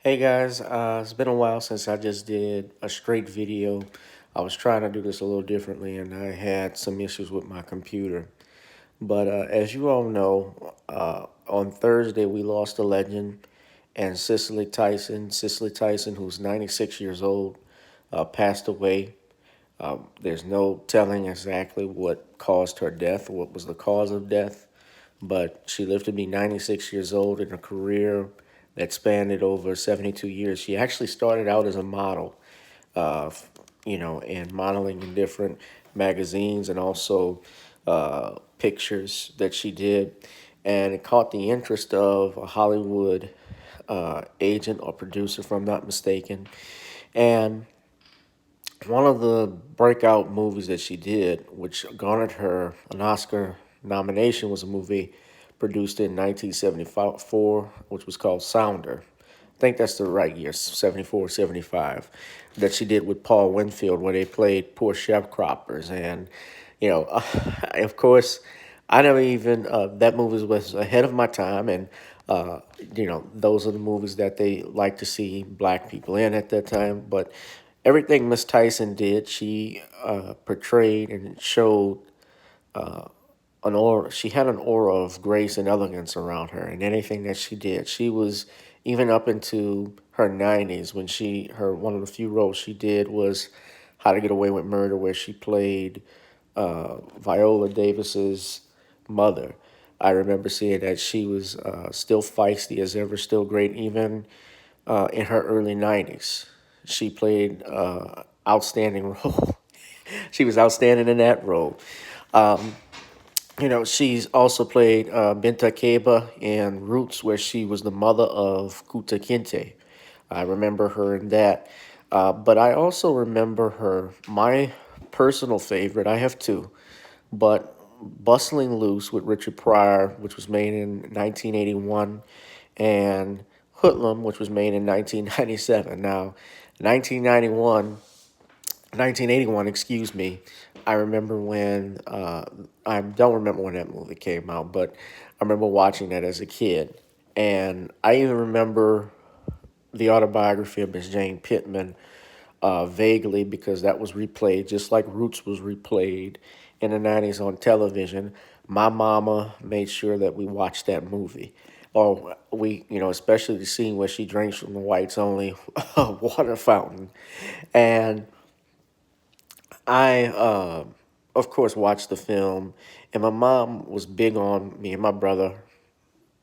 Hey guys, it's been a while since I just did a straight video. I was trying to do this a little differently and I had some issues with my computer. But as you all know, on Thursday we lost a legend and Cicely Tyson, who's 96 years old, passed away. There's no telling exactly what caused her death, what was the cause of death, but she lived to be 96 years old in a career that spanned over 72 years. She actually started out as a model, uh, and modeling in different magazines and also pictures that she did. And it caught the interest of a Hollywood agent or producer, if I'm not mistaken. And one of the breakout movies that she did, which garnered her an Oscar nomination, was a movie produced in 1974, which was called Sounder. I think that's the right year, 74, 75, that she did with Paul Winfield, where they played poor sharecroppers. And, of course, I never even, that movie was ahead of my time. And, those are the movies that they like to see black people in at that time. But everything Miss Tyson did, she portrayed and showed an aura. She had an aura of grace and elegance around her, and anything that she did, she was even up into her 90s when her one of the few roles she did was How to Get Away with Murder, where she played Viola Davis's mother. I remember seeing that she was still feisty as ever, still great, even in her early 90s. She played outstanding role. She was outstanding in that role. She's also played Binta Keba in Roots, where she was the mother of Kuta Kinte. I remember her in that. But I also remember my personal favorite, I have two, but Bustling Loose with Richard Pryor, which was made in 1981, and Hoodlum, which was made in 1997. Now, 1991 1981, excuse me. I remember when I don't remember when that movie came out, but I remember watching that as a kid, and I even remember the autobiography of Miss Jane Pittman vaguely because that was replayed just like Roots was replayed in the 90s on television. My mama made sure that we watched that movie. Or especially the scene where she drinks from the whites only water fountain. And I, of course, watched the film, and my mom was big on me and my brother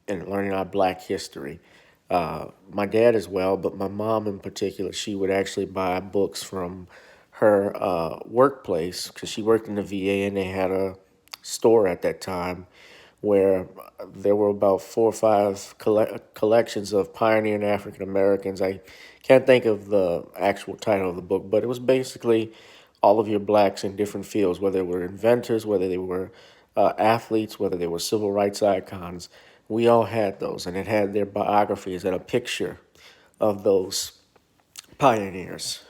and learning our Black history. My dad as well, but my mom in particular, she would actually buy books from her workplace because she worked in the VA and they had a store at that time where there were about four or five collections of pioneering African Americans. I can't think of the actual title of the book, but it was basically all of your blacks in different fields, whether they were inventors, whether they were athletes, whether they were civil rights icons. We all had those, and it had their biographies and a picture of those pioneers.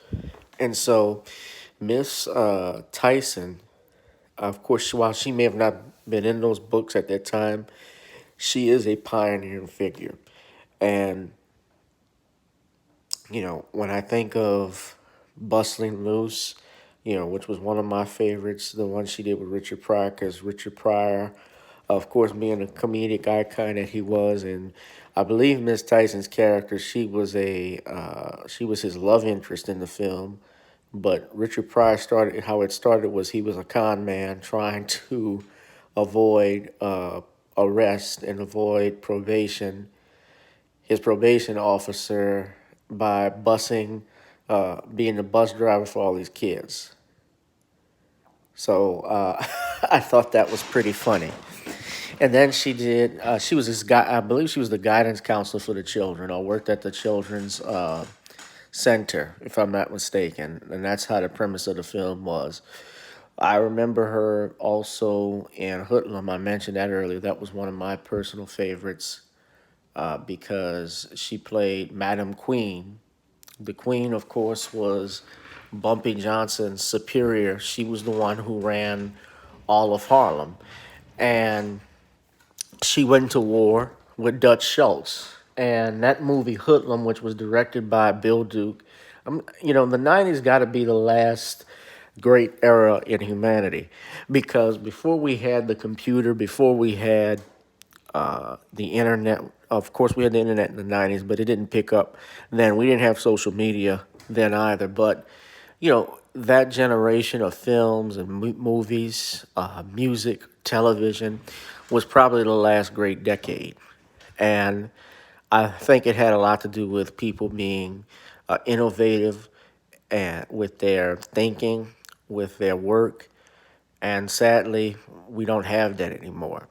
And so, Miss Tyson, of course, while she may have not been in those books at that time, she is a pioneering figure. And, when I think of Bustling Loose, which was one of my favorites, the one she did with Richard Pryor, because Richard Pryor, of course, being a comedic icon that he was, and I believe Miss Tyson's character, she was his love interest in the film, but Richard Pryor started how it started was he was a con man trying to avoid arrest and avoid probation, his probation officer by being the bus driver for all these kids. So I thought that was pretty funny. And then she was this guy, I believe she was the guidance counselor for the children or worked at the children's center, if I'm not mistaken. And that's how the premise of the film was. I remember her also in Hoodlum. I mentioned that earlier. That was one of my personal favorites because she played Madam Queen. The Queen, of course, was Bumpy Johnson's superior. She was the one who ran all of Harlem. And she went to war with Dutch Schultz. and that movie Hoodlum, which was directed by Bill Duke. The '90s got to be the last great era in humanity, because before we had the computer, before we had the internet. Of course, we had the internet in the '90s, but it didn't pick up then. We didn't have social media then either. But that generation of films and movies, music, television was probably the last great decade. And I think it had a lot to do with people being innovative and with their thinking, with their work. And sadly, we don't have that anymore.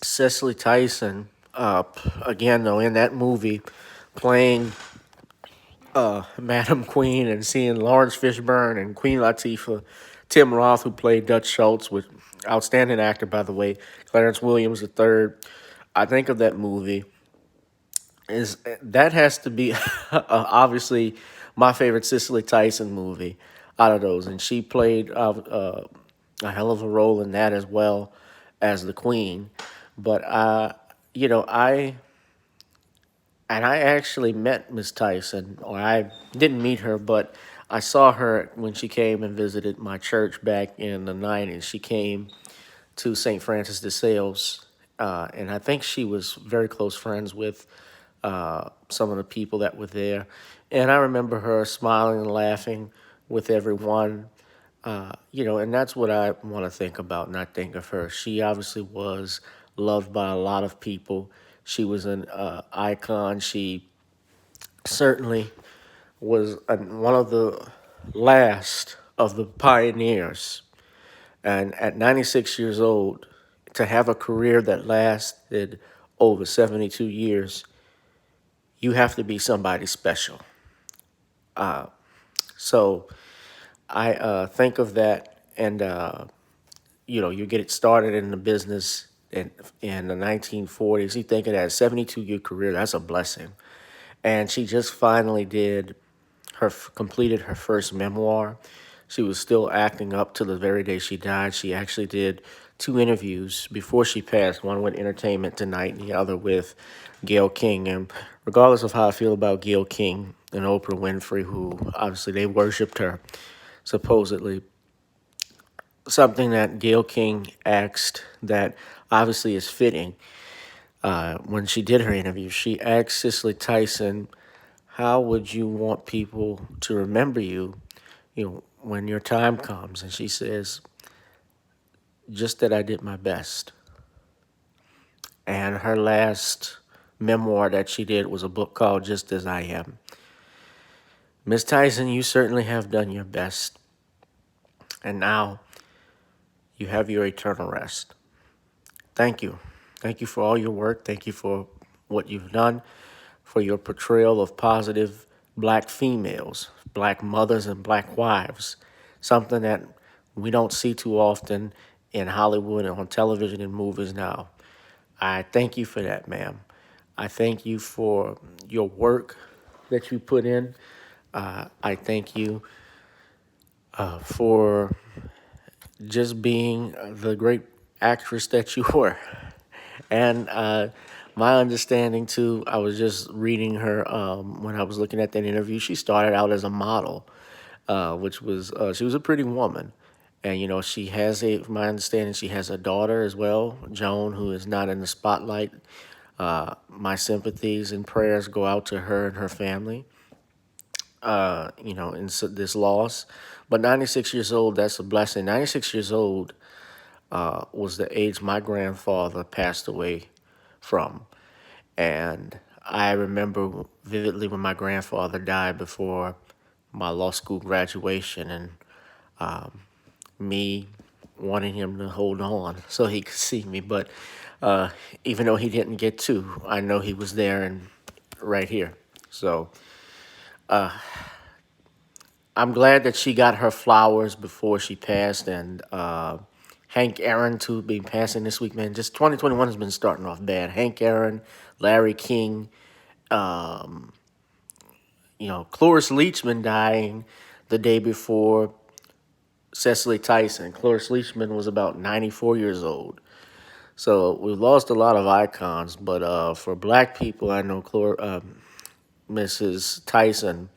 Cicely Tyson, again though, in that movie, playing Madam Queen, and seeing Lawrence Fishburne and Queen Latifah, Tim Roth, who played Dutch Schultz, with outstanding actor by the way, Clarence Williams III. I think of that movie is that has to be obviously my favorite Cicely Tyson movie out of those, and she played a hell of a role in that as well as the Queen. But I actually met Miss Tyson, or I didn't meet her, but I saw her when she came and visited my church back in the '90s. She came to St. Francis de Sales, and I think she was very close friends with some of the people that were there. And I remember her smiling and laughing with everyone. And that's what I want to think about, not think of her. She obviously was loved by a lot of people. She was an icon. She certainly was one of the last of the pioneers. And at 96 years old, to have a career that lasted over 72 years, you have to be somebody special. So I think of that, and you get it started in the business in the 1940s. You think of that 72-year career, that's a blessing. And she just finally did completed her first memoir. She was still acting up to the very day she died. She actually did two interviews before she passed, one with Entertainment Tonight and the other with Gayle King. And regardless of how I feel about Gayle King and Oprah Winfrey, who obviously they worshiped her, supposedly, something that Gayle King asked that obviously is fitting when she did her interview, she asked Cicely Tyson, how would you want people to remember you, when your time comes? And she says, just that I did my best. And her last memoir that she did was a book called Just As I Am. Miss Tyson, you certainly have done your best. And now you have your eternal rest. Thank you. Thank you for all your work. Thank you for what you've done, for your portrayal of positive black females, black mothers, and black wives, something that we don't see too often in Hollywood and on television and movies now. I thank you for that, ma'am. I thank you for your work that you put in. I thank you for just being the great actress that you were. And my understanding too, I was just reading her when I was looking at that interview. She started out as a model, which was she was a pretty woman, and she has from my understanding, she has a daughter as well, Joan, who is not in the spotlight. My sympathies and prayers go out to her and her family. In this loss, but 96 years old, that's a blessing. 96 years old was the age my grandfather passed away from. And I remember vividly when my grandfather died before my law school graduation, and me wanting him to hold on so he could see me. But even though he didn't get to, I know he was there and right here. So I'm glad that she got her flowers before she passed, and Hank Aaron to be passing this week, man. Just 2021 has been starting off bad. Hank Aaron, Larry King, Cloris Leachman dying the day before Cicely Tyson. Cloris Leachman was about 94 years old. So we've lost a lot of icons, but for black people, I know Mrs. Tyson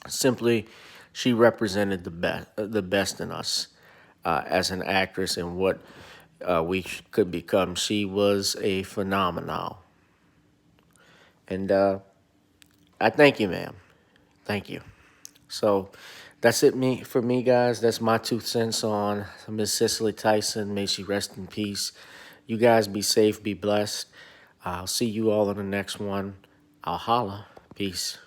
simply she represented the best in us as an actress and what we could become. She was a phenomenon, and I thank you, ma'am. Thank you. So that's it me for me, guys. That's my 2 cents on Miss Cicely Tyson. May she rest in peace. You guys be safe, be blessed. I'll see you all in the next one. I'll holla. Peace.